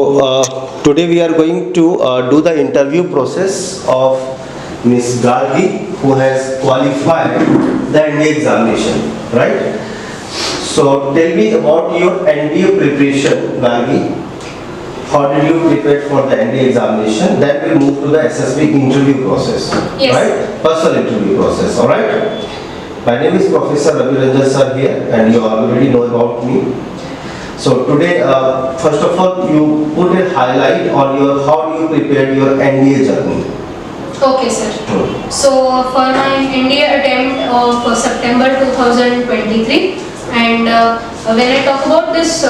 Today we are going to do the interview process of Miss Gargi, who has qualified the NDA examination, right? So tell me about your NDA preparation, Gargi. How did you prepare for the NDA examination? Then we'll move to the SSB interview process, Yes. right? Personal interview process, all right? My name is Professor Ravi Ranjan sir here, and you already know about me. So today, first of all, you put a highlight on your how do you prepare your NDA journey. Okay, sir. So for my NDA attempt of September 2023, and when I talk about this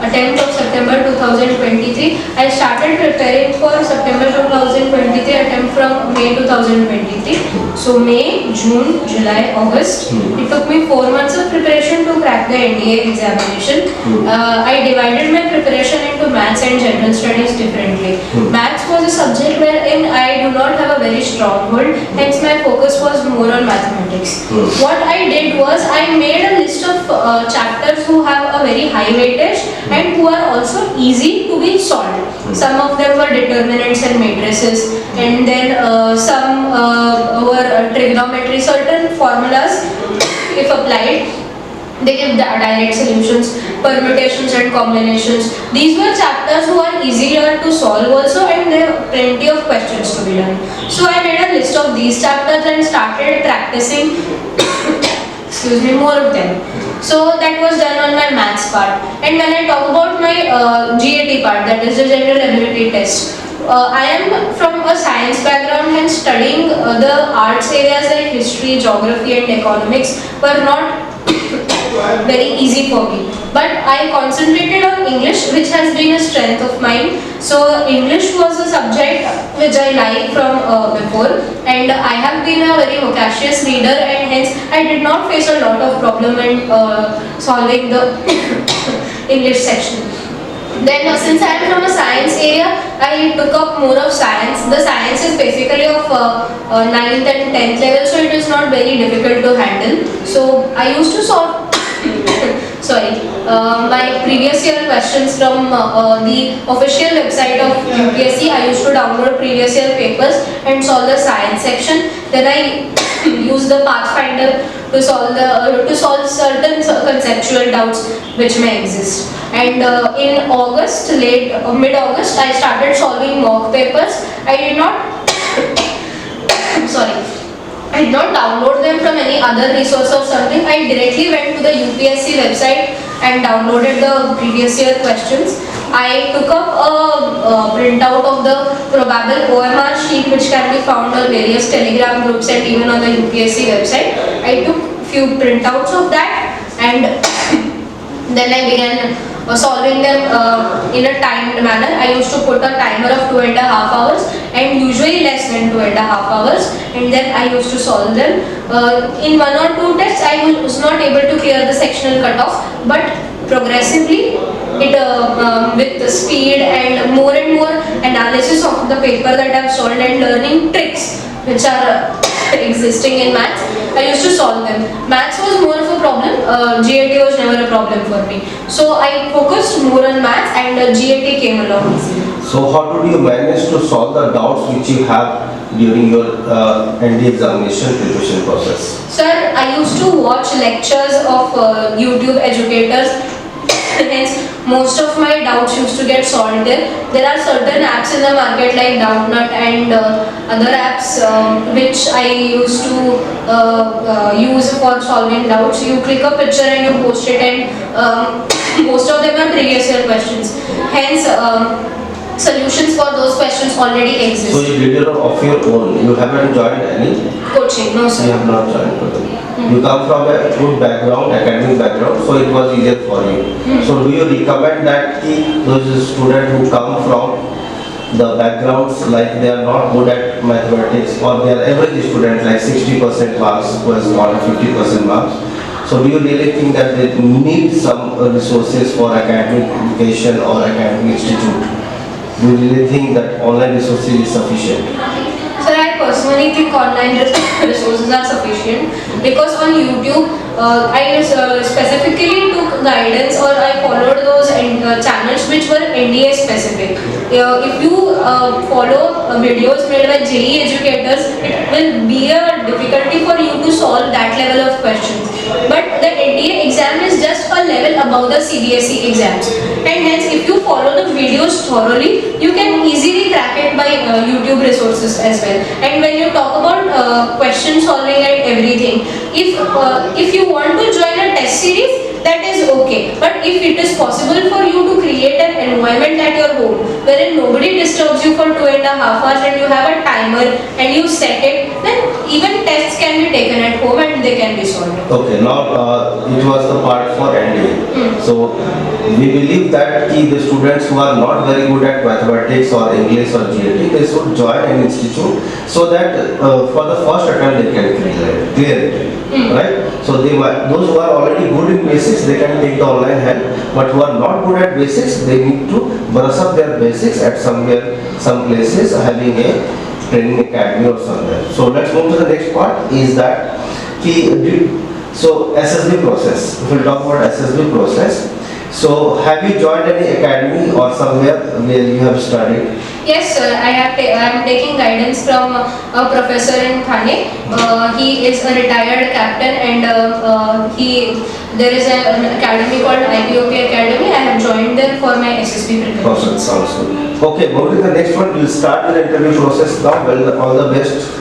attempt of September 2023, I started preparing for September 2023 attempt from May 2023. So May, June, July, August. It took me 4 months of preparation to crack the NDA examination. I divided my preparation into maths and general studies differently. Maths was a subject wherein I do not have a very strong hold, hence my focus was more on mathematics. What I did was I made a list of chapters who have a very high weightage and who are also easy to be solved. Some of them were determinants and matrices, and then some were trigonometry. Certain formulas, if applied, they give direct solutions, permutations and combinations. These were chapters who are easier to solve also, and there are plenty of questions to be done. So I made a list of these chapters and started practicing more of them. So that was done on my maths part. And when I talk about my GAT part, that is the general ability test, I am from a science background, and studying the arts areas like history, geography and economics were not very easy for me. But I concentrated on English, which has been a strength of mine. So English was a subject which I liked from before, and I have been a very vocacious reader, and hence I did not face a lot of problem in solving the English section. Then since I am from a science area, I took up more of science. The science is basically of 9th and 10th level, so it is not very difficult to handle. So I used to solve my previous year questions from the official website of UPSC. I used to download previous year papers and solve the science section. Then I use the Pathfinder to solve certain conceptual doubts which may exist. And in August, mid-August, I started solving mock papers. I did not download them from any other resource or something. I directly went to the UPSC website and downloaded the previous year questions. I took up a printout of the probable OMR sheet, which can be found on various Telegram groups and even on the UPSC website. I took few printouts of that, and then I began solving them in a timed manner. I used to put a timer of 2.5 hours, and usually less than 2.5 hours, and then I used to solve them. In 1 or 2 tests, I was not able to clear the sectional cutoff, but progressively, with the speed and more analysis of the paper that I have solved and learning tricks which are existing in maths, I used to solve them. Maths was more of a problem, GAT was never a problem for me. So I focused more on maths, and GAT came along easily. So how did you manage to solve the doubts which you have during your NDA examination preparation process? Sir, I used to watch lectures of YouTube educators, hence most of my doubts used to get solved there. There are certain apps in the market like Doubtnut and other apps which I used to use for solving doubts. You click a picture and you post it, and most of them are previous year questions. Hence, solutions for those questions already exist. So you did it of your own. You haven't joined any coaching? No, sir. You have not joined totally. You come from a good background, academic background, so it was easier for you. So do you recommend that those students who come from the backgrounds like they are not good at mathematics, or they are average students like 60% marks was not 50% marks? So do you really think that they need some resources for academic education or academic institute? Do you really think that online resources is sufficient? Sir, I personally think online resources are sufficient because on YouTube I specifically took guidance or I followed those channels which were NDA specific. If you follow videos made by JEE educators, it will be a difficulty for you to solve that level of questions. But the NDA exam is just a level above the CBSE exams, and hence if you follow the videos thoroughly, you can easily crack it by YouTube resources as well. And when you talk about question solving and everything, if you want to join a test series, that is okay. But if it is possible for you to create an environment at your home wherein nobody disturbs you for 2.5 hours and you have a timer and you set it, then even tests can be taken at home and they can be solved. Okay, now it was the part for NDA. So we believe that the students who are not very good at mathematics or English or GAT, they should join an institute so that for the first attempt they can clear it. Right? So those who are already good in basics, they can take the online help, but who are not good at basics, they need to brush up their basics at some places having a training academy or somewhere. So let's move to the next part, is that so SSB process. If we talk about SSB process, so have you joined any academy or somewhere where you have studied? Yes, sir. I am taking guidance from a professor in Thane. He is a retired captain, and there is an academy called IPOP Academy. I have joined there for my SSB preparation. Awesome, sounds good. Okay, moving to the next one. We'll start the interview process now. Well, all the best.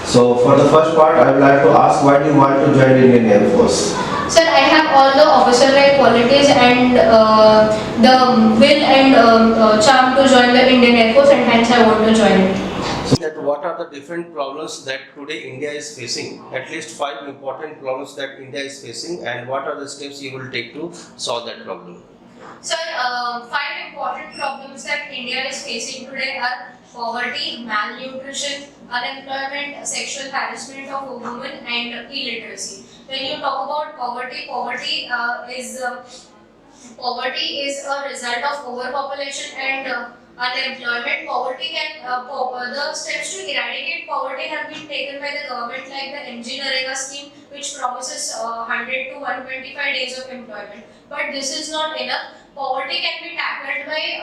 So for the first part, I would like to ask, why do you want to join Indian Air Force? Sir, I have all the officer-like qualities and the will and charm to join the Indian Air Force, and hence I want to join it. So that what are the different problems that today India is facing? At least 5 important problems that India is facing, and what are the steps you will take to solve that problem? Sir, 5 important problems that India is facing today are poverty, malnutrition, unemployment, sexual harassment of women, and illiteracy. When you talk about poverty, poverty is a result of overpopulation and unemployment. Poverty can the steps to eradicate poverty have been taken by the government, like the MG scheme, which promises 100 to 125 days of employment. But this is not enough. Poverty can be tackled by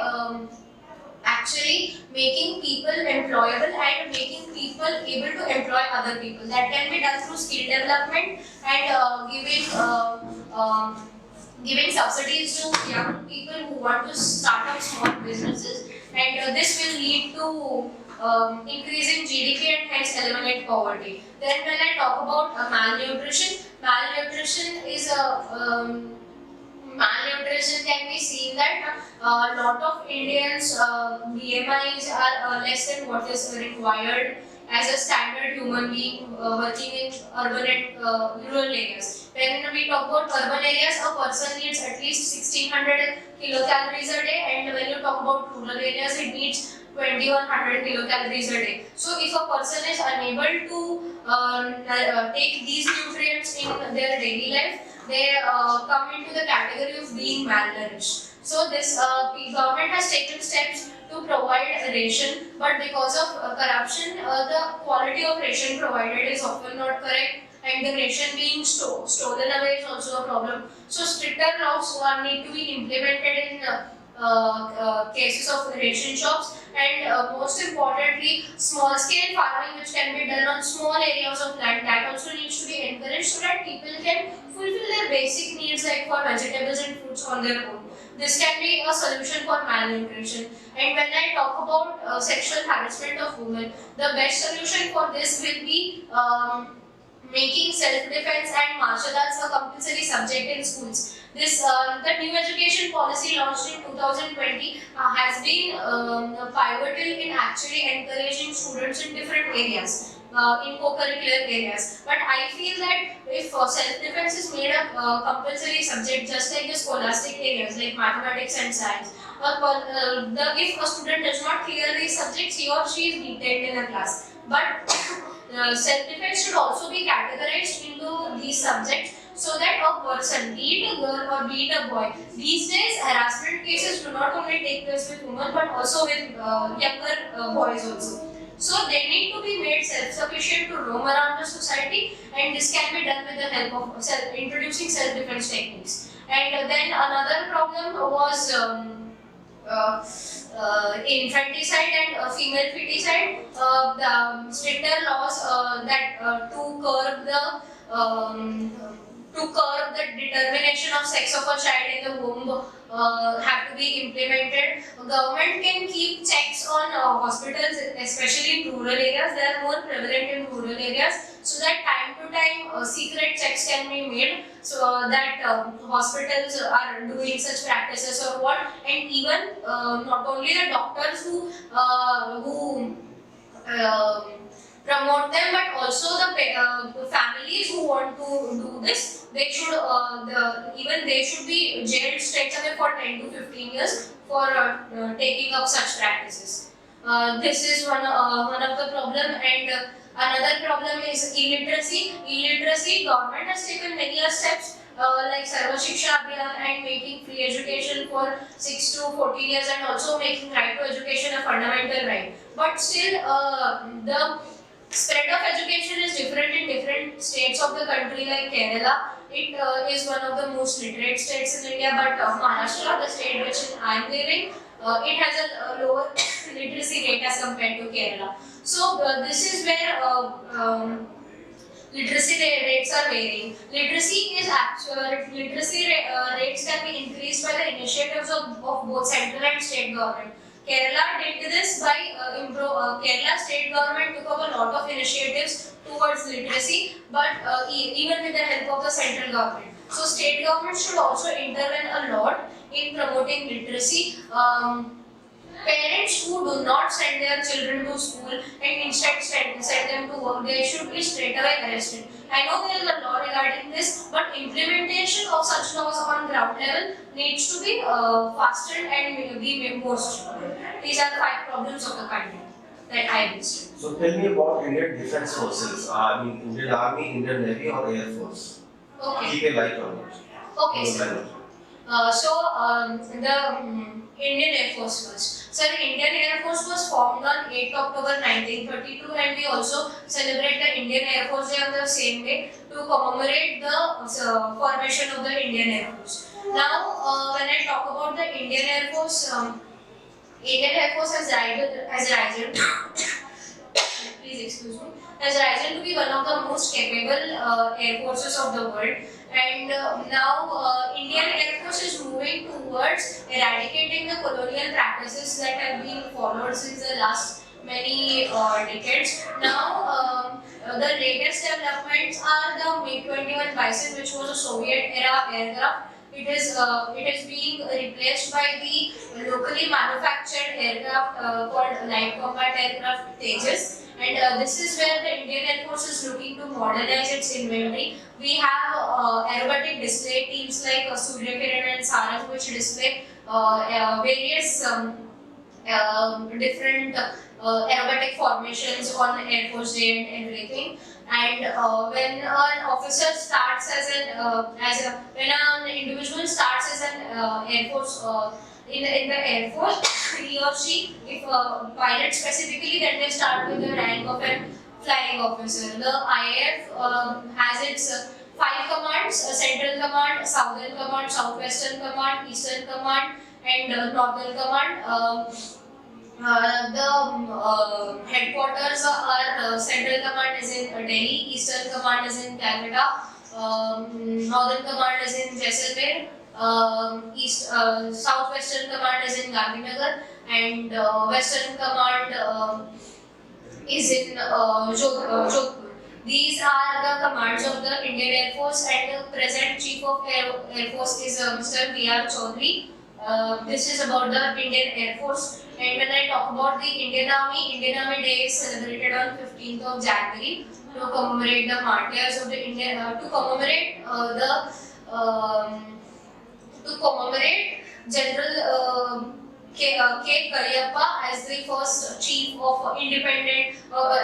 actually making people employable and making people able to employ other people. That can be done through skill development and giving subsidies to young people who want to start up small businesses, and this will lead to increasing GDP and hence eliminate poverty. Then when I talk about malnutrition, malnutrition can be seen that a lot of Indians BMIs are less than what is required as a standard human being working in urban and rural areas. When we talk about urban areas, a person needs at least 1600 kilocalories a day, and when you talk about rural areas, it needs 2100 kilocalories a day. So if a person is unable to take these nutrients in their daily life, they come into the category of being malnourished. So this government has taken steps to provide a ration, but because of corruption, the quality of ration provided is often not correct, and the ration being stolen away is also a problem. So stricter laws need to be implemented in cases of ration shops, and most importantly, small scale farming, which can be done on small areas of land, that also needs to be encouraged so that people can fulfill their basic needs like for vegetables and fruits on their own. This can be a solution for malnutrition. And when I talk about sexual harassment of women, the best solution for this will be making self-defense and martial arts a compulsory subject in schools. The new education policy launched in 2020 has been pivotal in actually encouraging students in different areas, in co-curricular areas. But I feel that if self-defense is made a compulsory subject, just like the scholastic areas like mathematics and science, if a student does not clear these subjects, he or she is detained in a class. But self-defense should also be categorized into these subjects so that a person, be it a girl or be it a boy, these days harassment cases do not only take place with women but also with younger boys also. So they need to be made self-sufficient to roam around the society, and this can be done with the help of introducing self-defense techniques. And then another problem was infanticide and female feticide. The stricter laws that to curb the determination of sex of a child in the womb have to be implemented. Government can keep checks on hospitals, especially in rural areas. They are more prevalent in rural areas, so that time to time secret checks can be made, so that hospitals are doing such practices or what. And even not only the doctors who promote them, but also the families who want to do this. They should even they should be jailed straight away for 10 to 15 years for taking up such practices. This is one of the problem. And another problem is illiteracy. Government has taken many steps like Sarva Shiksha Abhiyan and making free education for 6 to 14 years, and also making right to education a fundamental right. But still the spread of education is different in different states of the country. Like Kerala, it is one of the most literate states in India, but Maharashtra, the state which I am living, it has a lower literacy rate as compared to Kerala. So this is where literacy rates are varying. Literacy rates can be increased by the initiatives of both central and state government. Kerala did this by Kerala state government took up a lot of initiatives towards literacy, but even with the help of the central government. So state government should also intervene a lot in promoting literacy. Parents who do not send their children to school and instead send them to work, they should be straight away arrested. I know there is a law regarding this, but implementation of such laws on ground level needs to be faster and be more strict. These are the 5 problems of the country that I listed. So tell me about Indian Defence Forces. I mean, Indian Army, Indian Navy, or Air Force? Okay. Keep a light on it. Okay, sir. The Indian Air Force first. So the Indian Air Force was formed on 8th October 1932, and we also celebrate the Indian Air Force Day on the same day to commemorate the formation of the Indian Air Force. Now, when I talk about the Indian Air Force has risen please excuse me, has risen to be one of the most capable air forces of the world. And now Indian Air Force is moving towards eradicating the colonial practices that have been followed since the last many decades. Now the latest developments are the MiG-21 Bison, which was a Soviet era aircraft. It is being replaced by the locally manufactured aircraft called light combat aircraft Tejas. And this is where the Indian Air Force is looking to modernize its inventory. We have aerobatic display teams like Surya Kiran and Sarang, which display various different aerobatic formations on Air Force Day and everything. And when an officer starts when an individual starts as an Air Force in the Air Force, he or she, if pilot specifically, then they start with the rank of a flying officer. The IAF has its 5 commands: Central Command, Southern Command, Southwestern Command, Eastern Command, and Northern Command. The headquarters are Central Command is in Delhi, Eastern Command is in Calcutta, Northern Command is in Jaisalmer, Southwestern Command is in Gandhinagar, and Western Command is in Jodhpur. These are the commands of the Indian Air Force, and the present Chief of Air Force is Mr. B.R. Chaudhary. This is about the Indian Air Force. And when I talk about the Indian Army Day is celebrated on 15th of January to commemorate the martyrs of the Indian, to commemorate General K. Karyappa as the first chief of independent,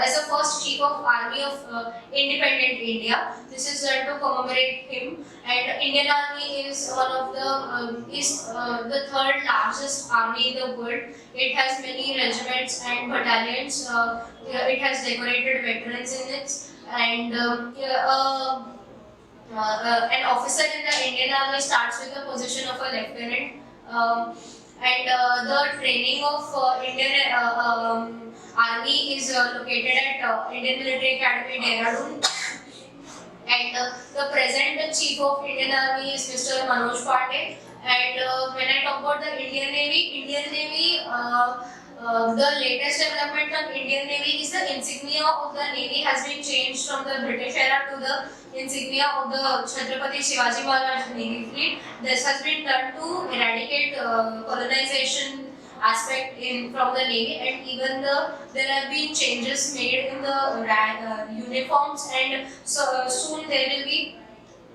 as the first chief of army of independent India. This is done to commemorate him. And Indian Army is one of the third largest army in the world. It has many regiments and battalions. It has decorated veterans in it, and an officer in the Indian Army starts with the position of a lieutenant. The training of Indian Army is located at Indian Military Academy, Dehradun. And the present chief of Indian Army is Mr. Manoj Pandey. And when I talk about the Indian Navy, the latest development of Indian Navy is the insignia of the Navy has been changed from the British era to the insignia of the Chhatrapati Shivaji Maharaj Navy fleet. This has been done to eradicate colonization aspect from the Navy, and even there have been changes made in the uniforms, and so soon there will be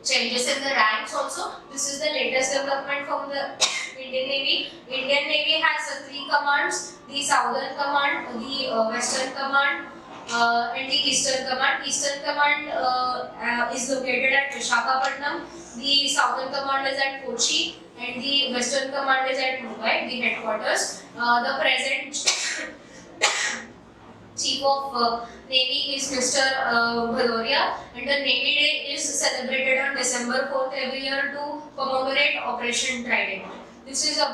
changes in the ranks also. This is the latest development from the Indian Navy. Indian Navy has three commands: the Southern Command, the Western Command, and the Eastern Command. Eastern Command is located at Visakhapatnam. The Southern Command is at Kochi, and the Western Command is at Mumbai, the headquarters. The present Chief of Navy is Mr. Bhadoria, and the Navy Day is celebrated on December 4th every year to commemorate Operation Trident. This is the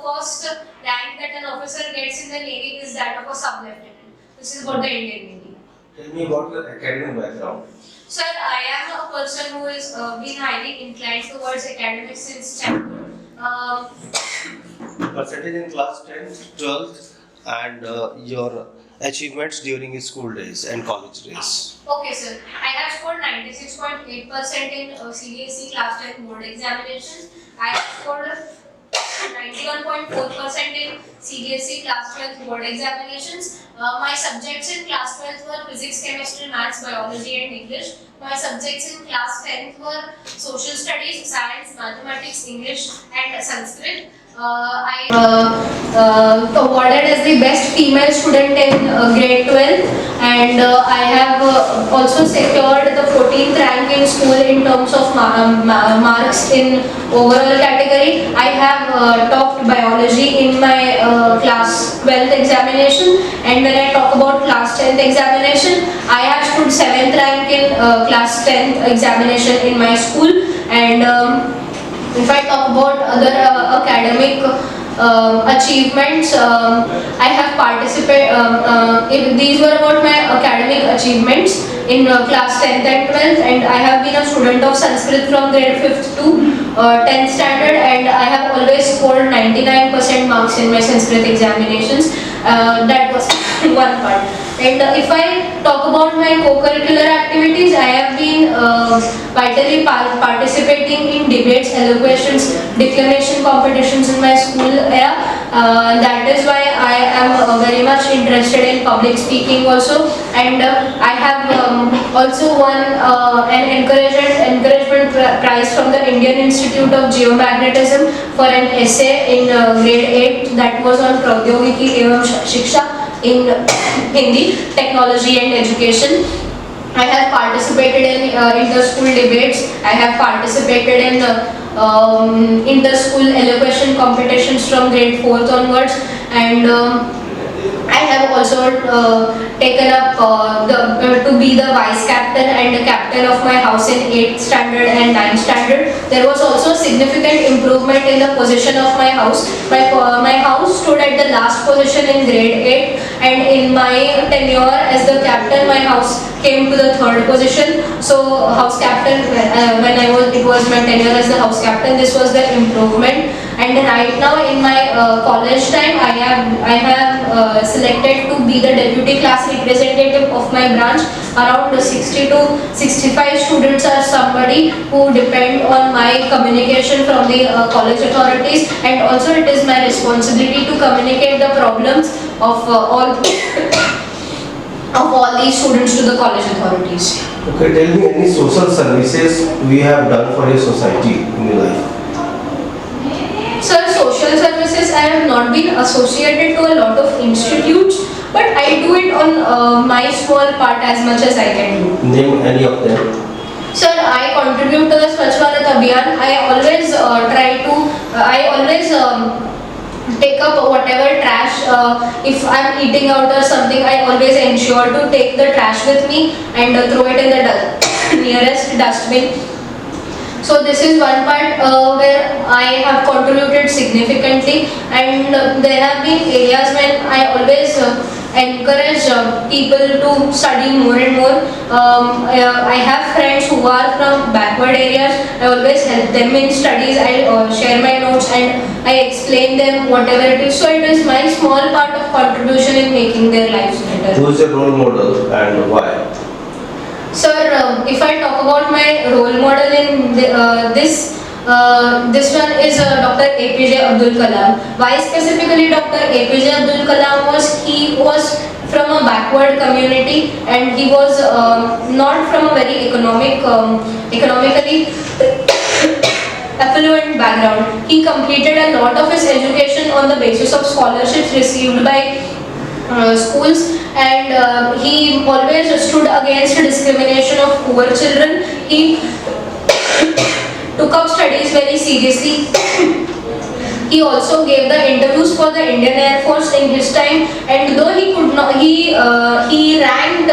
first rank that an officer gets in the Navy is that of a sub-lieutenant. This is about the Indian Navy. Tell me about your academic background. Sir, I am a person who has been highly inclined towards academics since childhood. Percentage in class 10th, 12th, and your achievements during your school days and college days. Okay, sir. I have scored 96.8% in CBSE class 10 board examinations. I have scored 91.4% in CBSE class 12 board examinations. My subjects in class 12 were physics, chemistry, maths, biology, and English. My subjects in class 10 were social studies, science, mathematics, English, and Sanskrit. I awarded as the best female student in grade 12, and I have also secured the 14th rank in school in terms of marks in overall category. I have topped biology in my class 12th examination, and when I talk about class 10th examination, I have stood 7th rank in class 10th examination in my school. And if I talk about other academic achievements, I have participated, these were about my academic achievements in class 10th and 12th, and I have been a student of Sanskrit from grade 5th to 10th standard, and I have always scored 99% marks in my Sanskrit examinations. That was one part. And if I talk about my co-curricular activities, I have been vitally participating in debates, elocutions, declamation competitions in my school era. That is why I am very much interested in public speaking also. And I have also won an encouragement prize from the Indian Institute of Geomagnetism for an essay in grade 8 that was on Praudhyogiki evam Shiksha in Hindi, technology and education. I have participated in inter-school debates. I have participated in inter-school elocution competitions from grade 4th onwards, and I have also taken up to be the vice captain and the captain of my house in 8th standard and 9th standard. There was also significant improvement in the position of my house. My house stood at the last position in grade 8, and in my tenure as the captain, my house came to the 3rd position. So house captain, it was my tenure as the house captain, this was the improvement. And right now in my college time, I have selected to be the deputy class representative of my branch. Around 60 to 65 students are somebody who depend on my communication from the college authorities, and also it is my responsibility to communicate the problems of all these students to the college authorities. Okay, tell me any social services we have done for your society in your life. Sir, social services I have not been associated to a lot of institutes, but I do it on my small part as much as I can do. Name any of them. Sir, I contribute to the Swachh Bharat Abhiyan. I always take up whatever trash. If I'm eating out or something, I always ensure to take the trash with me and throw it in the nearest dustbin. So this is one part where I have contributed significantly, and there have been areas when I always encourage people to study more and more. I have friends who are from backward areas. I always help them in studies. I share my notes and I explain them whatever it is. So it is my small part of contribution in making their lives better. Who is your role model and why? Sir, if I talk about my role model in this one is Dr. APJ Abdul Kalam. Why specifically Dr. APJ Abdul Kalam he was from a backward community, and he was not from a very economically affluent background. He completed a lot of his education on the basis of scholarships received by schools, and he always stood against discrimination of poor children. He took up studies very seriously. He also gave the interviews for the Indian Air Force in his time, and though he could not, he ranked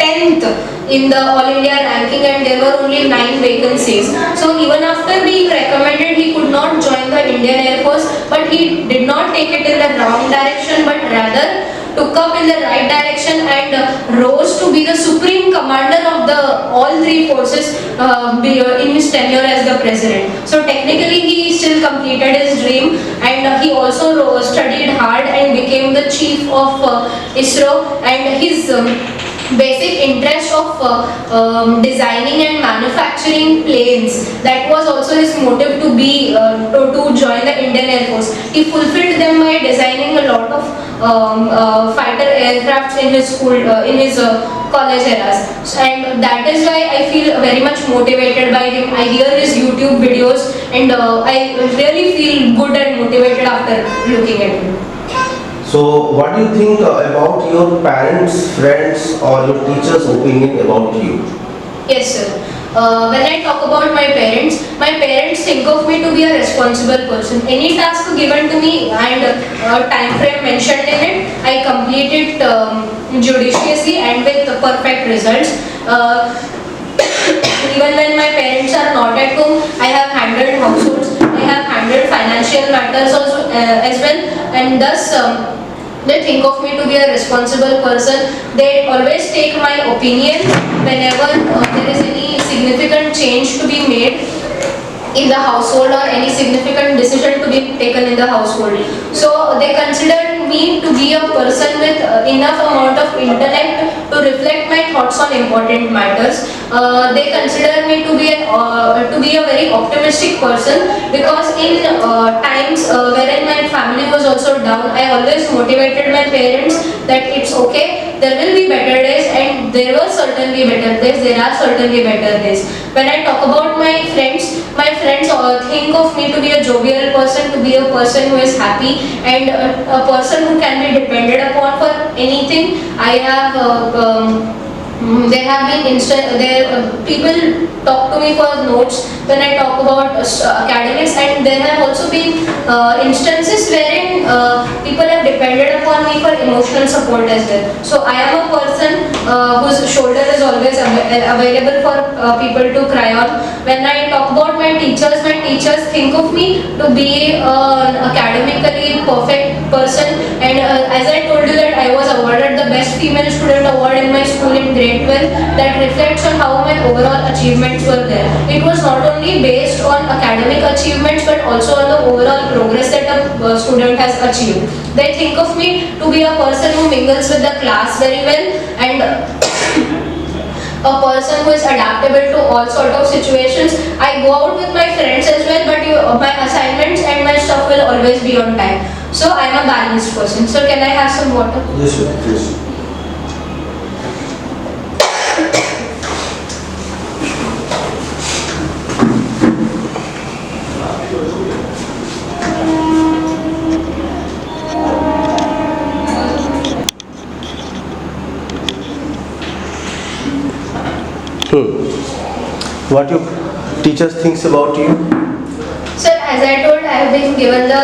10th in the All India ranking, and there were only 9 vacancies. So even after being recommended, he could not join the Indian Air Force, but he did not take it in the wrong direction, but rather took up in the right direction and rose to be the supreme commander of the all 3 forces in his tenure as the president. So technically he still completed his dream, and he also studied hard and became the chief of ISRO, and his basic interest of designing and manufacturing planes, that was also his motive to be to join the Indian Air Force. He fulfilled them by designing a lot of fighter aircrafts in his school, in his college eras, and that is why I feel very much motivated by him. I hear his YouTube videos, and I really feel good and motivated after looking at him. So, what do you think about your parents, friends, or your teachers' opinion about you? Yes, sir. When I talk about my parents think of me to be a responsible person. Any task given to me and a time frame mentioned in it, I complete it judiciously and with perfect results. Even when my parents are not at home, I have handled households, I have handled financial matters also, as well, and thus they think of me to be a responsible person. They always take my opinion whenever there is any significant change to be made in the household or any significant decision to be taken in the household. So they consider me to be a person with enough amount of intellect to reflect my thoughts on important matters. They consider me to be a very optimistic person, because in times wherein my family was also down, I always motivated my parents that it's okay, there will be better days, and there were certainly better days, there are certainly better days. When I talk about my friends think of me to be a jovial person, to be a person who is happy, and a person who can be depended upon for anything. I have there have been people talk to me for notes when I talk about academics, and there have also been instances wherein people have depended upon me for emotional support as well. So I am a person whose shoulder is always available for people to cry on. When I talk about my teachers think of me to be an academically perfect person, and as I told you that I was awarded the best female student award in my school in grade 12, that reflects on how my overall achievements were there. It was not only based on academic achievements but also on the overall progress that a student has achieved. They think of me to be a person who mingles with the class very well, and a person who is adaptable to all sort of situations. I go out with my friends as well, but my assignments and my stuff will always be on time. So I am a balanced person. So can I have some water? Yes, sir. Please. What your teachers thinks about you? Sir, as I told, I have been given the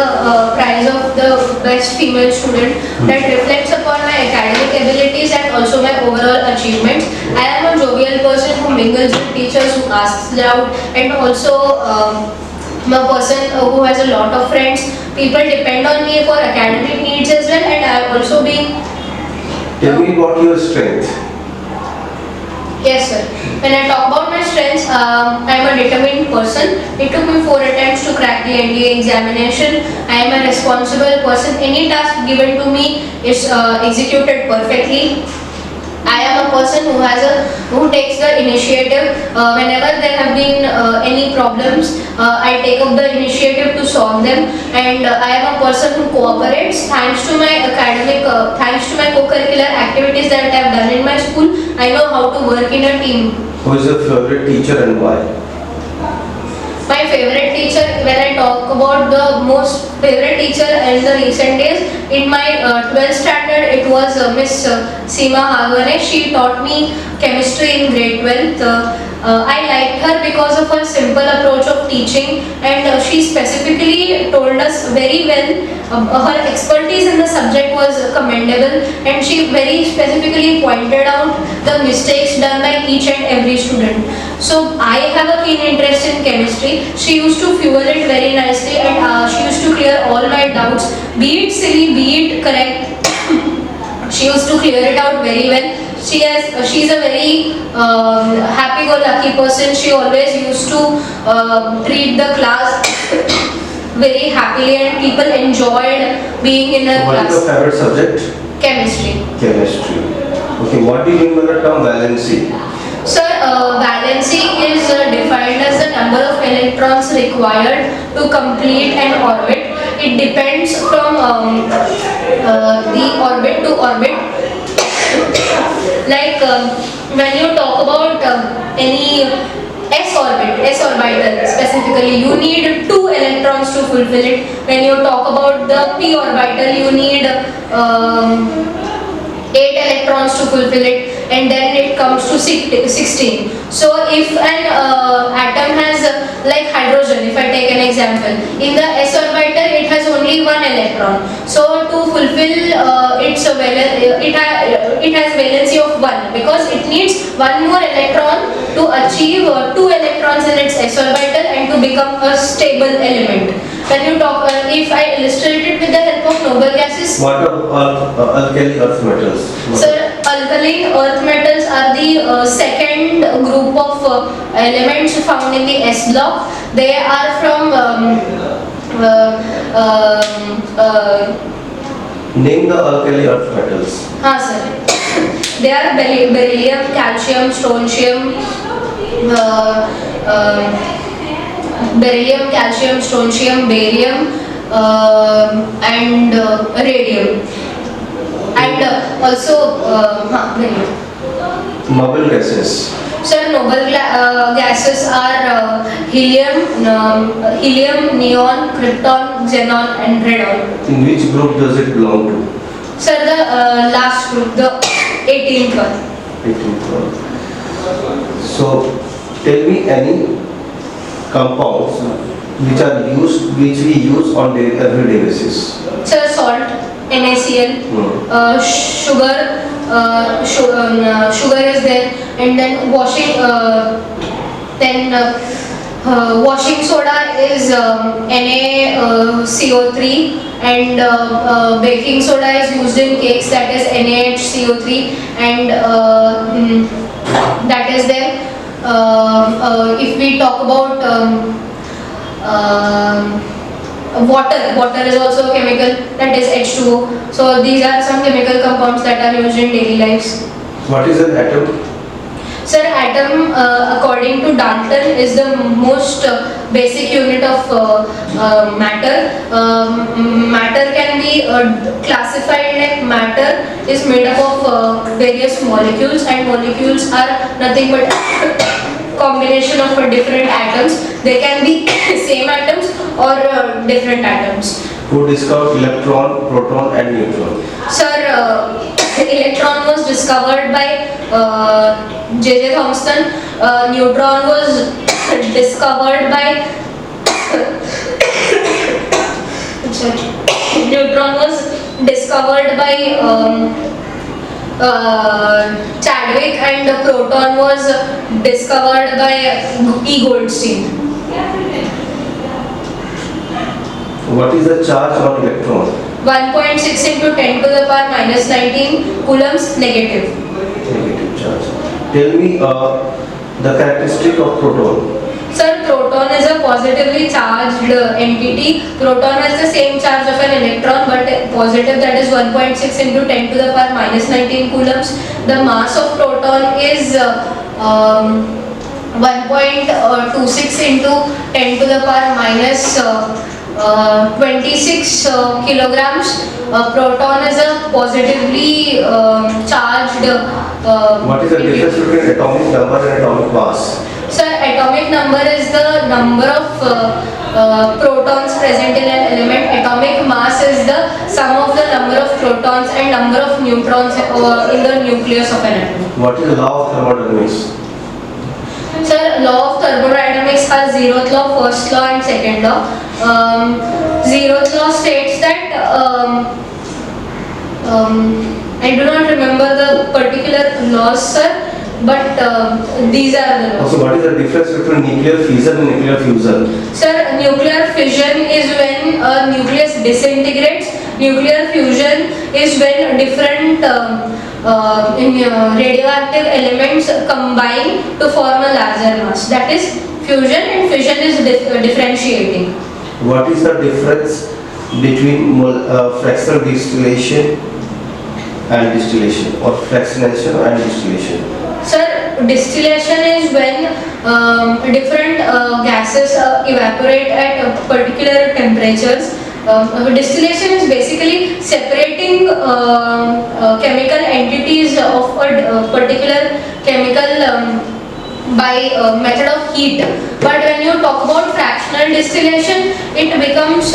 prize of the best female student that reflects upon my academic abilities and also my overall achievements. I am a jovial person who mingles with teachers, who asks loud, and also I'm a person who has a lot of friends. People depend on me for academic needs as well, and I have also been... Tell me about your strength. Yes, sir. When I talk about my strengths, I am a determined person. It took me 4 attempts to crack the NDA examination. I am a responsible person. Any task given to me is executed perfectly. I am a person who takes the initiative. Whenever there have been any problems, I take up the initiative to solve them. And I am a person who cooperates. Thanks to my co-curricular activities that I have done in my school, I know how to work in a team. Who is your favorite teacher and why? My favorite teacher, when I talk about the most favorite teacher in the recent days, in my 12th standard, it was Miss Seema Hagwane. She taught me chemistry in grade 12th. I liked her because of her simple approach of teaching, and she specifically told us very well. Her expertise in the subject was commendable, and she very specifically pointed out the mistakes done by each and every student. So I have a keen interest in chemistry. She used to fuel it very nicely, and she used to clear all my doubts, be it silly, be it correct. She used to clear it out very well. She's a very happy-go-lucky person. She always used to treat the class very happily, and people enjoyed being in her class. What is your favorite subject? Chemistry. Chemistry. Okay, what do you mean by the term valency? Sir, valency is defined as the number of electrons required to complete an orbit. It depends from the orbit to orbit. Like when you talk about any S orbital specifically, you need 2 electrons to fulfill it. When you talk about the p orbital, you need 8 electrons to fulfill it, and then it comes to 16. So if an atom has like hydrogen, if I take an example, in the s orbital it has only 1 electron. So to fulfill it has valency of 1, because it needs 1 more electron to achieve 2 electrons in its s orbital and to become a stable element. When you talk, if I illustrate it with the help of noble gases. What are alkali earth metals? Sir, alkaline earth metals are the second group of elements found in the S block. They are from Name the alkali earth metals. sir. They are beryllium, calcium, strontium, beryllium, calcium, strontium, barium, and radium, and also radium. Noble gases. Sir, noble gases are helium, neon, krypton, xenon, and radon. In which group does it belong to? Sir, the last group, the 18th one. 18th one. So, tell me any compounds which we use on everyday basis. Sir, salt, NaCl, sugar, sugar is there, and then washing soda is NaCO3, and baking soda is used in cakes, that is NaHCO3, and that is there. If we talk about water is also a chemical, that is H2O. So these are some chemical compounds that are used in daily lives. What is an atom? Sir, atom according to Dalton is the most basic unit of matter. Matter can be classified like matter is made up of various molecules, and molecules are nothing but combination of different atoms. They can be same atoms or different atoms. Who discovered electron, proton and neutron? Sir, electron was discovered by J.J. Thomson. Neutron was discovered by neutron was discovered by Chadwick, and the proton was discovered by E. Goldstein. What is the charge on electron? 1.6 into 10 to the power minus 19 coulombs, negative. Negative charge. Tell me the characteristic of proton. Sir, proton is a positively charged entity. Proton has the same charge of an electron but positive, that is 1.6 into 10 to the power minus 19 coulombs. The mass of proton is 1.26 into 10 to the power minus 26 kilograms. Proton is a positively charged. What is the difference between atomic number and atomic mass? Sir, atomic number is the number of protons present in an element. Atomic mass is the sum of the number of protons and number of neutrons in the nucleus of an atom. What is the law of thermodynamics? Sir, law of thermodynamics has zeroth law, first law and second law. Zeroth law states that I do not remember the particular laws, sir, but these are the laws. So what is the difference between nuclear fission and nuclear fusion? Sir, nuclear fission is when a nucleus disintegrates. Nuclear fusion is when different radioactive elements combine to form a larger mass. That is fusion, and fission is differentiating. What is the difference between fractional distillation and distillation, or fractionation and distillation? Sir, distillation is when different gases evaporate at particular temperatures. Distillation is basically separating chemical entities of a particular chemical by method of heat. But when you talk about fractional distillation, it becomes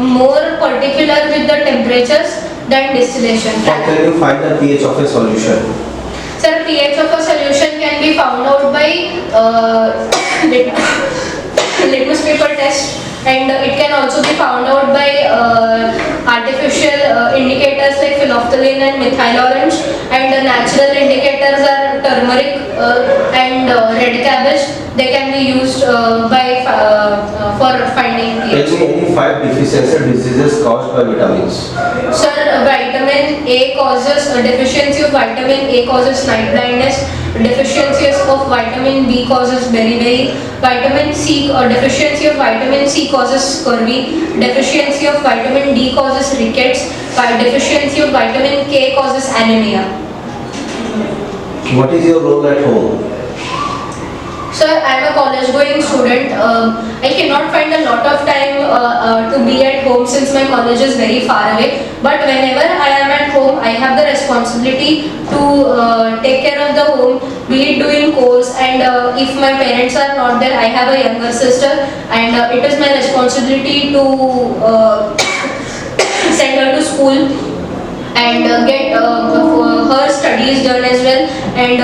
more particular with the temperatures than distillation. How can you find the pH of a solution? Sir, pH of a solution can be found out by litmus paper test, and it can also be found out by artificial indicators like phenolphthalein and methyl orange, and natural indicators are turmeric and red cabbage. They can be used for finding pH. Tell me any 5 deficiency diseases caused by vitamins. Sir, vitamin A causes deficiency of vitamin A causes night blindness. Deficiency of vitamin B causes beriberi. Vitamin C or deficiency of vitamin C causes scurvy. Deficiency of vitamin D causes rickets. Deficiency of vitamin K causes anemia. What is your role at home? Sir, I am a college going student. I cannot find a lot of time to be at home since my college is very far away. But whenever I am at home, I have the responsibility to take care of the home, be it doing course, and if my parents are not there, I have a younger sister, and it is my responsibility to send her to school and get her studies done as well, and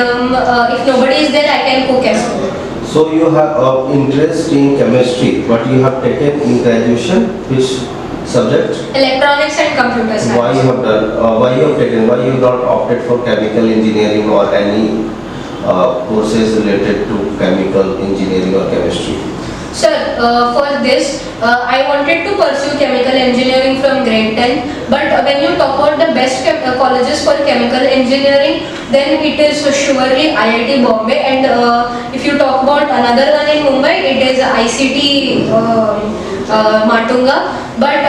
if nobody is there, I can cook as well. So you have interest in chemistry, but you have taken in graduation which subject? Electronics and computer science. Why you have done? Why you have taken? Why you not opted for chemical engineering or any courses related to chemical engineering or chemistry? Sir, for this, I wanted to pursue chemical engineering from grade 10, but when you talk about the best colleges for chemical engineering, then it is surely IIT Bombay, and if you talk about another one in Mumbai, it is ICT Matunga, but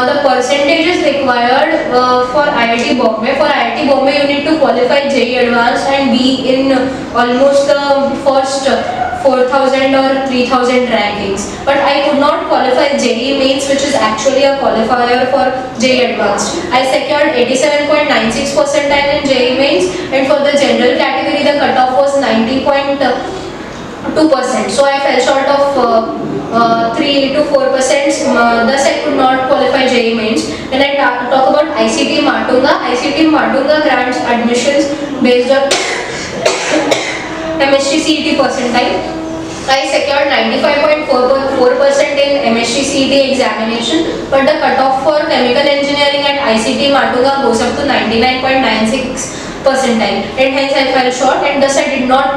the percentages required for IIT Bombay. For IIT Bombay, you need to qualify JEE Advanced and be in almost the first 4,000 or 3,000 rankings. But I could not qualify JEE Mains, which is actually a qualifier for JEE Advanced. I secured 87.96 percentile in JEE Mains, and for the general category, the cutoff was 90.2%. So I fell short of 3 to 4%. Thus I could not qualify JEE Mains. When I talk about ICT Matunga admissions based on MSc CET percentile. I secured 95.44% in MSc CET examination, but the cutoff for chemical engineering at ICT Matuga goes up to 99.96 percentile, and hence I fell short, and thus I did not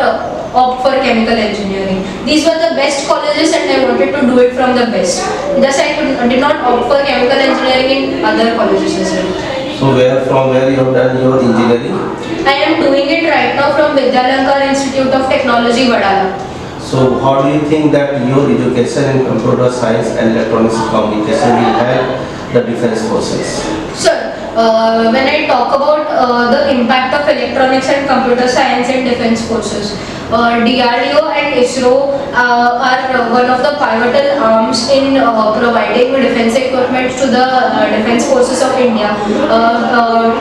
opt for chemical engineering. These were the best colleges and I wanted to do it from the best. Thus I did not opt for chemical engineering in other colleges as well. So from where you have done your engineering? I am doing it right now from Vidyalankar Institute of Technology, Vadala. So how do you think that your education in computer science and electronics communication will help the defense forces? Sir, when I talk about the impact of electronics and computer science in defense forces, DRDO and ISRO are one of the pivotal arms in providing defense equipment to the defense forces of India.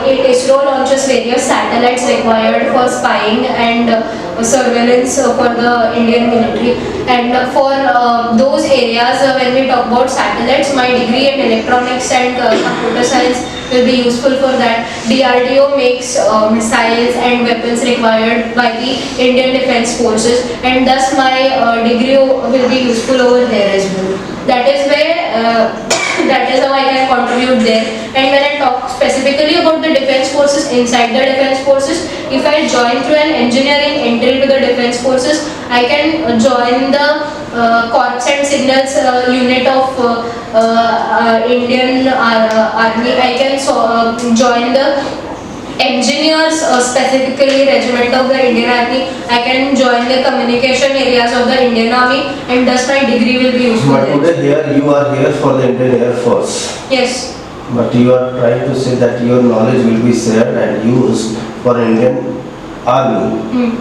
ISRO launches various satellites required for spying and surveillance for the Indian military, and for those areas when we talk about satellites, my degree in electronics and computer science will be useful for that. DRDO makes missiles and weapons required by the Indian Defence Forces, and thus my degree will be useful over there as well. That is where that is how I can contribute there. And when I talk specifically about the defense forces inside the defense forces, if I join through an engineering entry to the defense forces, I can join the Corps and Signals unit of Indian Army. I can join the engineers, specifically regiment of the Indian Army. I can join the communication areas of the Indian Army, and thus my degree will be useful. But today here you are here for the Indian Air Force. Yes. But you are trying to say that your knowledge will be shared and used for Indian Army.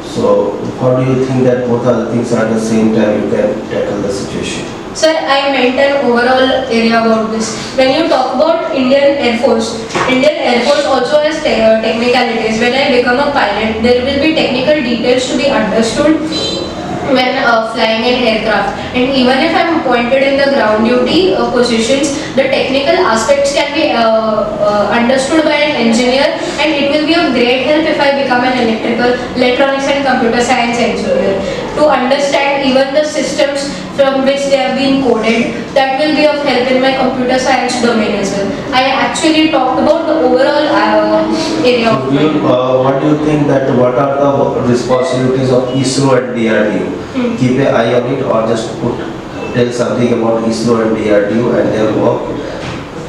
So how do you think that both are the things at the same time you can tackle the situation? Sir, I meant an overall area about this. When you talk about Indian Air Force also has technicalities. When I become a pilot, there will be technical details to be understood when flying an aircraft, and even if I am appointed in the ground duty positions, the technical aspects can be understood by an engineer, and it will be of great help if I become an electronics and computer science engineer to understand even the systems from which they have been coded. That will be of help in my computer science domain as well. I actually talked about the overall area of what do you think that what are the responsibilities of ISRO and DRDO? Keep an eye on it, or just tell something about ISRO and DRDO and their work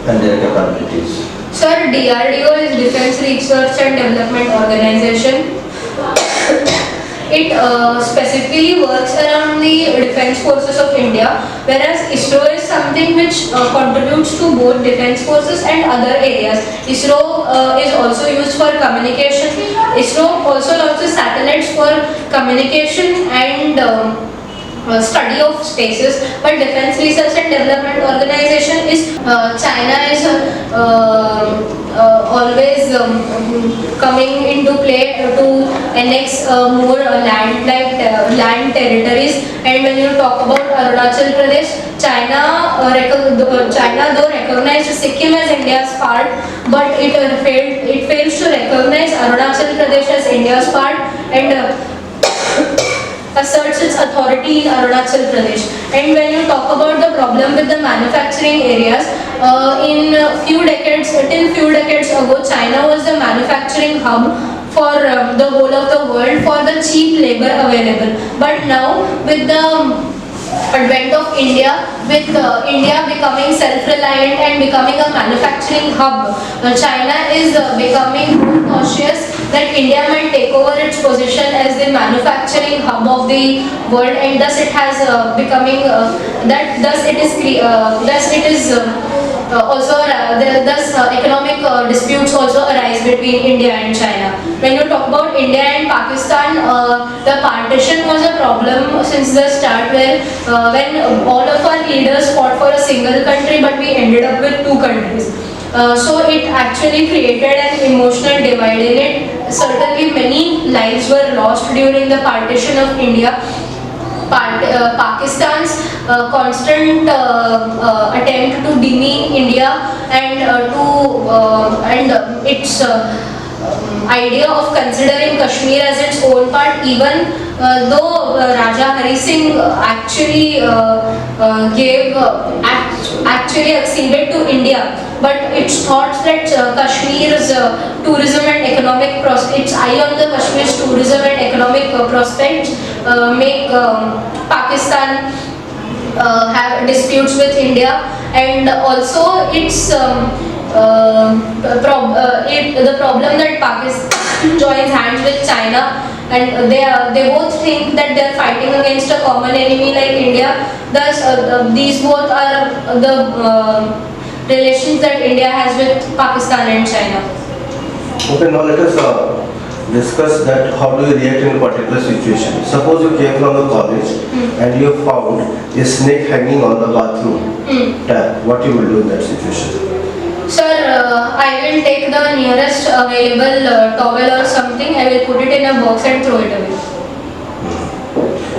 and their capabilities. Sir, DRDO is Defense Research and Development Organization. It specifically works around the defense forces of India, whereas ISRO is something which contributes to both defense forces and other areas. ISRO is also used for communication. ISRO also launches satellites for communication and study of spaces, but Defense Research and Development Organization is China is always coming into play to annex more land territories. And when you talk about Arunachal Pradesh, China though recognized Sikkim as India's part, but it fails to recognize Arunachal Pradesh as India's part and asserts its authority in Arunachal Pradesh. And when you talk about the problem with the manufacturing areas, till few decades ago, China was the manufacturing hub for the whole of the world for the cheap labor available. But now with the advent of India, with India becoming self-reliant and becoming a manufacturing hub, China is becoming more cautious that India might take over its position as the manufacturing hub of the world, and thus it has economic disputes also arise between India and China. When you talk about India and Pakistan, the partition was a problem since the start, where when all of our leaders fought for a single country, but we ended up with two countries. So it actually created an emotional divide in it. Certainly many lives were lost during the partition of India. Pakistan's constant attempt to demean India and its idea of considering Kashmir as its own part, even though Raja Hari Singh actually actually acceded to India, but it's thought that Kashmir's tourism and economic its eye on the Kashmir's tourism and economic prospects make Pakistan have disputes with India, and also it's the problem that Pakistan joins hands with China, and they both think that they are fighting against a common enemy like India. Thus, these both are the relations that India has with Pakistan and China. Okay, now let us discuss that how do you react in a particular situation. Suppose you came from the college and you found a snake hanging on the bathroom tap. What you will do in that situation? Sir, I will take the nearest available towel or something. I will put it in a box and throw it away.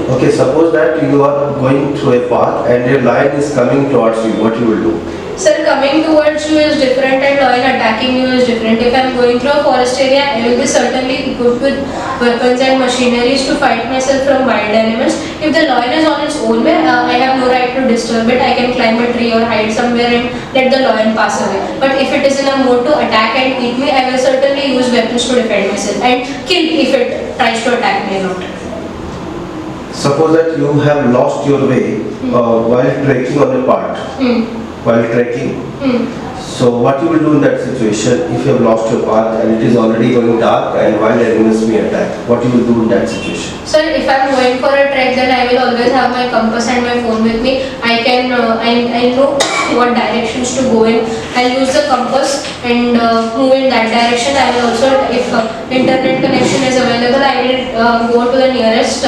Okay, suppose that you are going through a path and a lion is coming towards you. What you will do? Sir, coming towards you is different and lion attacking you is different. If I am going through a forest area, I will be certainly equipped with weapons and machineries to fight myself from wild animals. If the lion is on its own way, I have no right to disturb it. I can climb a tree or hide somewhere and let the lion pass away. But if it is in a mood to attack and eat me, I will certainly use weapons to defend myself and kill if it tries to attack me or not. Suppose that you have lost your way while trekking on a path. While trekking. So what you will do in that situation if you have lost your path and it is already going dark and wild animals may attack? What you will do in that situation? Sir, if I am going for a trek, then I will always have my compass and my phone with me. I can I know what directions to go in. I'll use the compass and move in that direction. I will also, if internet connection is available, I will go to the nearest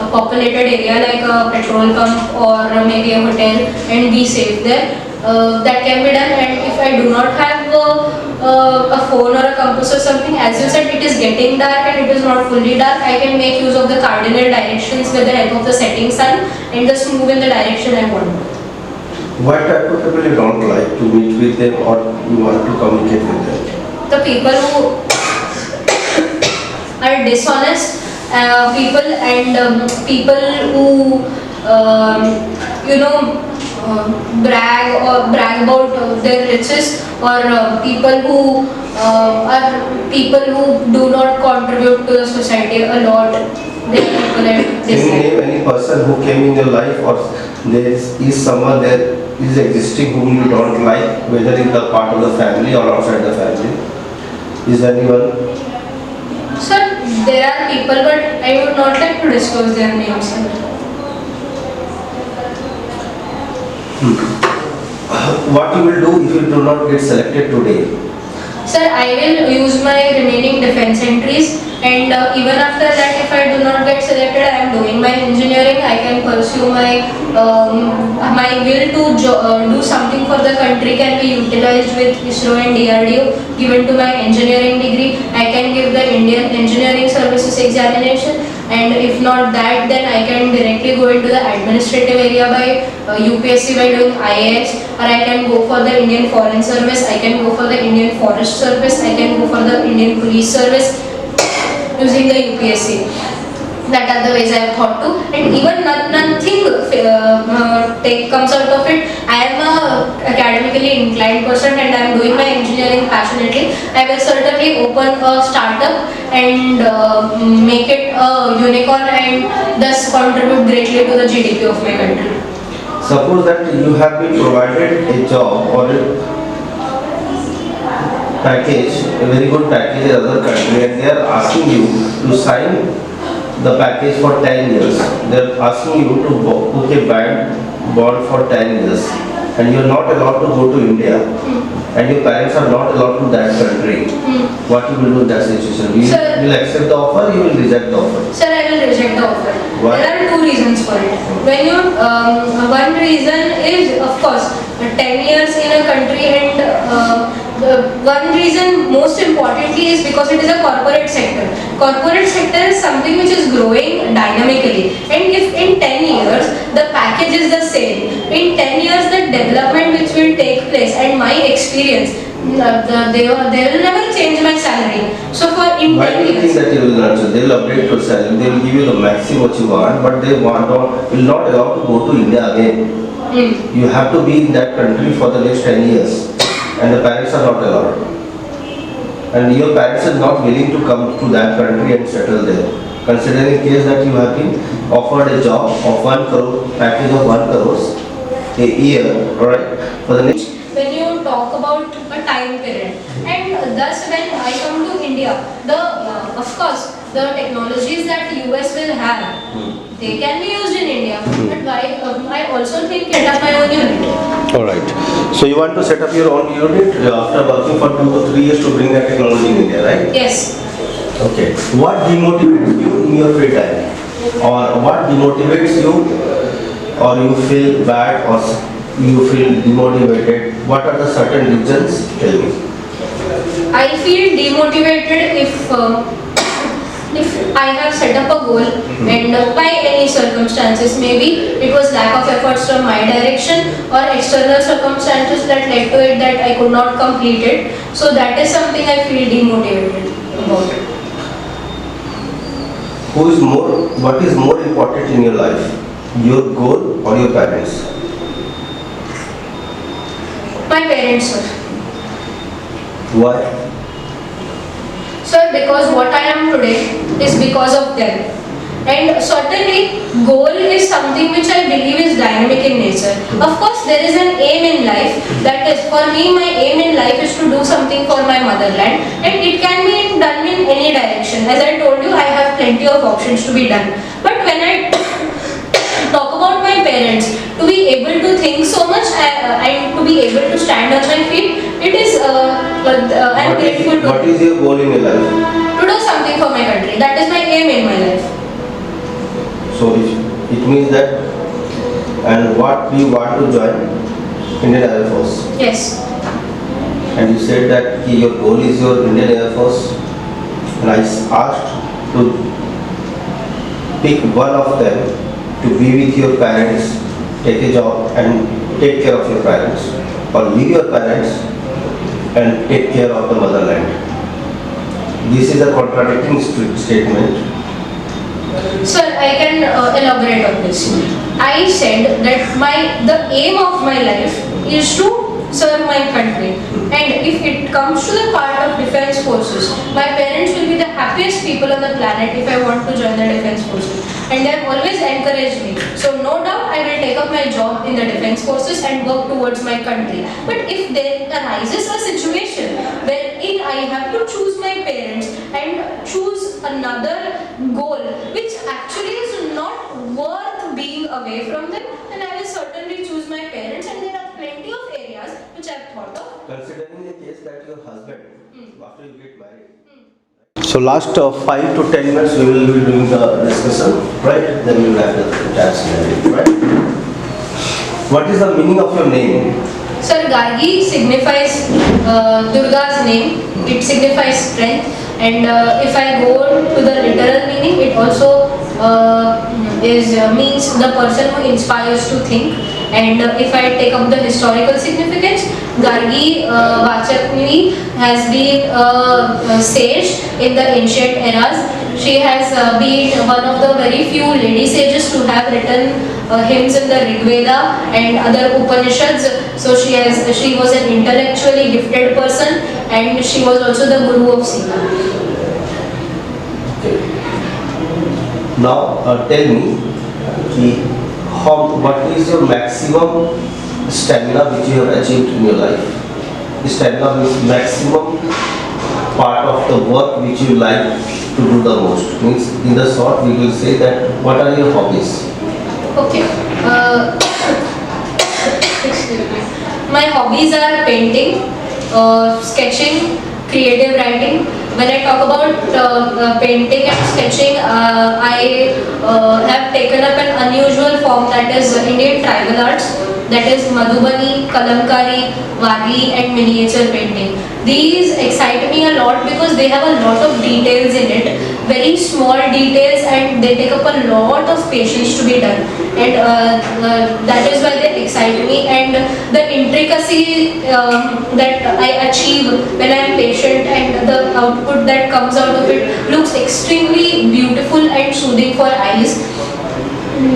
populated area like a petrol pump or maybe a hotel and be safe there. That can be done. And if I do not have a phone or a compass or something, as you said, it is getting dark and it is not fully dark, I can make use of the cardinal directions with the help of the setting sun and just move in the direction I want. What type of people you don't like to meet with them or you want to communicate with them? The people who are dishonest, people and people who brag about their riches, or people who do not contribute to the society a lot. They are people I Can you name any person who came in your life, or there is someone there is existing whom you don't like, whether in the part of the family or outside the family? Is there anyone? Sir, there are people, but I would not like to disclose their names. What you will do if you do not get selected today? Sir, I will use my remaining defense entries, and even after that, if I do not get selected, I am doing my engineering. I can pursue my will to do something for the country can be utilized with ISRO and DRDO given to my engineering degree. I can give the Indian Engineering Services examination, and if not that, then I can directly go into the administrative area by UPSC by doing IAS, or I can go for the Indian Foreign Service, I can go for the Indian Forest Service, I can go for the Indian Police Service using the UPSC. That are the ways I have thought to, and even nothing comes out of it. I am a academically inclined person and I am doing my engineering passionately. I will certainly open a startup and make it a unicorn and thus contribute greatly to the GDP of my country. Suppose that you have been provided a job or a package, a very good package in another country, and they are asking you to sign the package for 10 years. They are asking you to book a bond for 10 years, and you are not allowed to go to India, and your parents are not allowed to that country. What you will do in that situation? You will accept the offer, you will reject the offer? Sir, I will reject the offer. Why? There are two reasons for it. When you, one reason is, of course, 10 years in a country, and one reason most importantly is because it is a corporate sector. Corporate sector is something which is growing dynamically, and if in 10 years the package is the same, in 10 years the development which will take place and my experience, they will never change my salary. So for in Why 10 do you think years, that you will nurture? They will upgrade your salary, they will give you the maximum what you want, but they will not allow to go to India again. You have to be in that country for the next 10 years, and the parents are not allowed. And your parents are not willing to come to that country and settle there. Considering the case that you have been offered a job of 1 crore, package of 1 crore a year, alright, for the next. when you talk about a time period, and thus when I come to India, of course the technologies that US will have, they can be used in India, but why, I also think set up my own unit. Alright. So you want to set up your own unit after working for 2 to 3 years to bring that technology in India, right? Yes. Okay. What demotivates you in your free time? Or what demotivates you, or you feel bad, or you feel demotivated? What are the certain reasons? Tell me. I feel demotivated if I have set up a goal and by any circumstances, maybe it was lack of efforts from my direction or external circumstances that led to it that I could not complete it. So that is something I feel demotivated about it. What is more important in your life? Your goal or your parents? My parents, sir. Why? Sir, because what I am today is because of them. And certainly, goal is something which I believe is dynamic in nature. Of course, there is an aim in life. That is, for me, my aim in life is to do something for my motherland. And it can be done in any direction. As I told you, I have plenty of options to be done. But when I talk about my parents, to be able to think so much and to be able to stand on my feet, it is, I am grateful to What is your goal in your life? to do something for my country. That is my aim in my life. So it means that, and what do you want to join? Indian Air Force. Yes. And you said that your goal is your Indian Air Force. And I asked to pick one of them to be with your parents, take a job and take care of your parents, or leave your parents and take care of the motherland. This is a contradicting statement. Sir, I can elaborate on this. I said that the aim of my life is to serve my country, and if it comes to the part of defense forces, my parents will be the happiest people on the planet if I want to join the defense forces, and they have always encouraged me. So no doubt I will take up my job in the defense forces and work towards my country. But if there arises a situation wherein I have to choose my parents and choose another goal which actually is not worth being away from them, then I will certainly choose my parents, and there are plenty of areas which I have thought of. Considering the case that your husband, after you get married, so last 5 to 10 minutes we will be doing the discussion, right? Then we will have the entire scenario, right? What is the meaning of your name? Sir, Gargi signifies Durga's name. It signifies strength, and if I go to the literal meaning, it also means the person who inspires to think. And if I take up the historical significance, Gargi Vachakni has been a sage in the ancient eras. She has been one of the very few lady sages to have written hymns in the Rig Veda and other Upanishads. So she was an intellectually gifted person, and she was also the guru of Sita. Okay. Now tell me, what is your maximum stamina which you have achieved in your life? Stamina means maximum part of the work which you like to do the most. Means in the short we will say that what are your hobbies? Okay. Excuse me. My hobbies are painting, sketching, creative writing. When I talk about painting and sketching, I have taken up an unusual form, that is Indian tribal arts, that is Madhubani, Kalamkari, Wali and miniature painting. These excite me a lot because they have a lot of details in it, very small details, and they take up a lot of patience to be done, and that is why they excite me, and the intricacy that I achieve when I am patient, and the output that comes out of it looks extremely beautiful and soothing for eyes.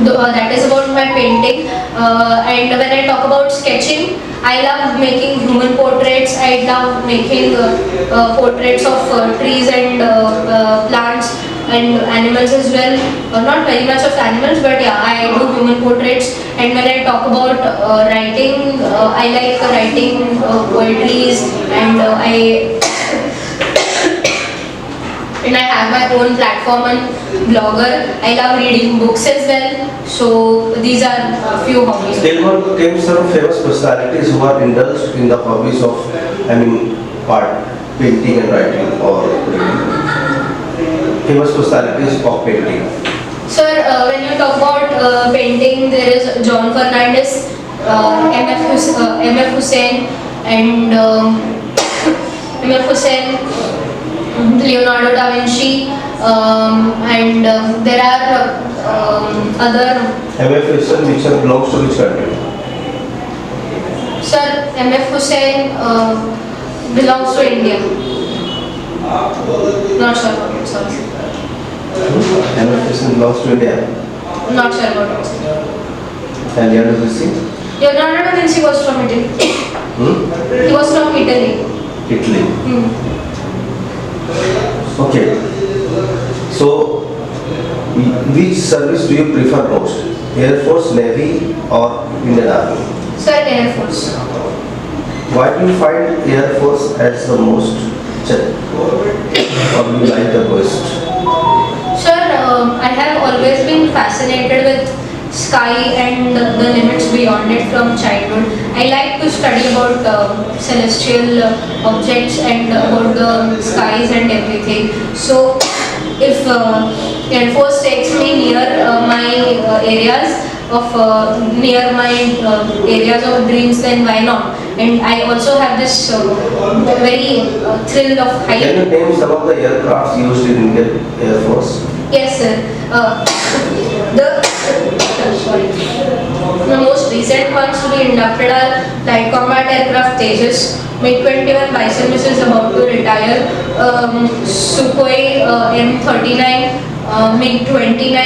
That is about my painting. And when I talk about sketching, I love making human portraits. I love making portraits of trees and plants and animals as well. Not very much of animals, but yeah, I do human portraits. And when I talk about writing, I like writing poetries, and I have my own platform on Blogger. I love reading books as well. So these are a few hobbies. Still one came some famous personalities who are indulged in the hobbies of, art, painting and writing, or famous personalities of painting. Sir, when you talk about painting, there is John Fernandez, MF Hussain, and MF Hussain, Leonardo da Vinci, and there are other. MF Hussain, which belongs to which country? Sir, MF Hussain belongs to India. Not sure about it, sorry. MF Hussain belongs to India. Not sure about it. And Leonardo da Vinci? Leonardo da Vinci was from Italy. He was from Italy. Italy. Okay. So, which service do you prefer most? Air Force, Navy, or Indian Army? Sir, Air Force. Why do you find Air Force as the most or do you like the most? Sir, I have always been fascinated with sky and the limits beyond it from childhood. I like to study about celestial objects and about the skies and everything. So, if Air Force takes me near my areas of dreams, then why not? And I also have this very thrill of height. Can you name some of the aircrafts used in Indian Air Force? Yes, sir. The most recent ones to be inducted are light combat aircraft Tejas, MiG-21 Bison, which is about to retire, Sukhoi M39, MiG-29,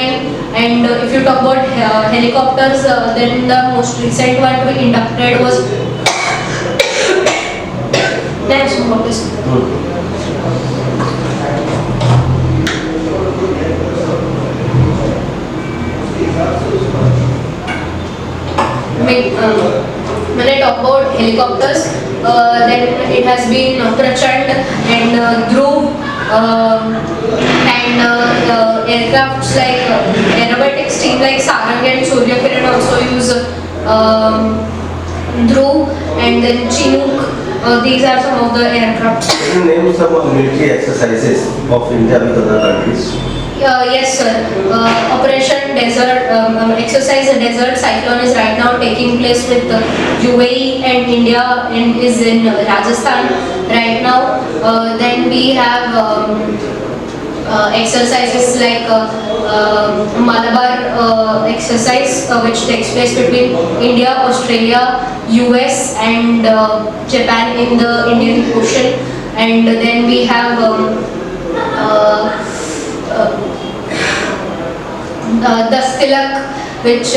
and if you talk about helicopters, then the most recent one to be inducted was next. What is it? When I talk about helicopters, then it has been Prachand and Dhruv, and aircrafts like aerobatics team like Sarang and Surya Kiran also use Dhruv, and then Chinook. These are some of the aircraft. Can you name some of the military exercises of India with other countries? Yes, sir. Operation Desert, Exercise Desert Cyclone is right now taking place with UAE and India, and is in Rajasthan right now. Then we have exercises like Malabar exercise, which takes place between India, Australia, US, and Japan in the Indian Ocean. And then we have Dastilak, which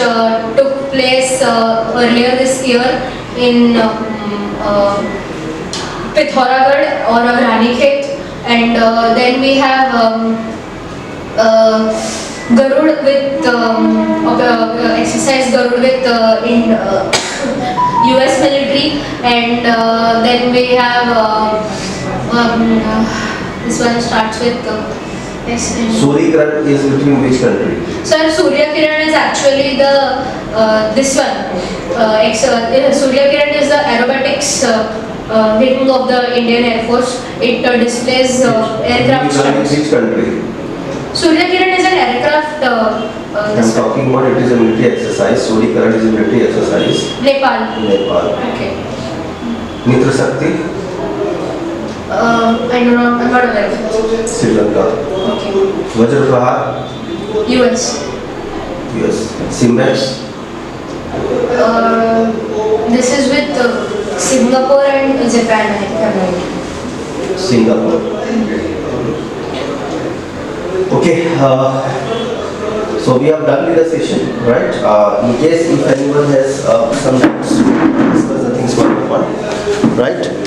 took place earlier this year in Pithoragarh or Ranikhet, and then we have Garud with exercise Garud with in US military, and then we have this one starts with Surya Kiran is between which country? Sir, Surya Kiran is actually the this one. Surya Kiran is the aerobatics wing of the Indian Air Force. It displays aircraft. Which country? Surya Kiran is an aircraft. I'm talking about it is a military exercise. Surya Kiran is a military exercise. Nepal. Nepal. Okay. Mitra Shakti? I don't know. I'm not aware of it. Sri Lanka. Okay. Vajra Prahar? US. US. Simbex? This is with Singapore and Japan, I think. Singapore. Okay, so we have done with the session, right? In case if anyone has some doubts, discuss the things one by one, right?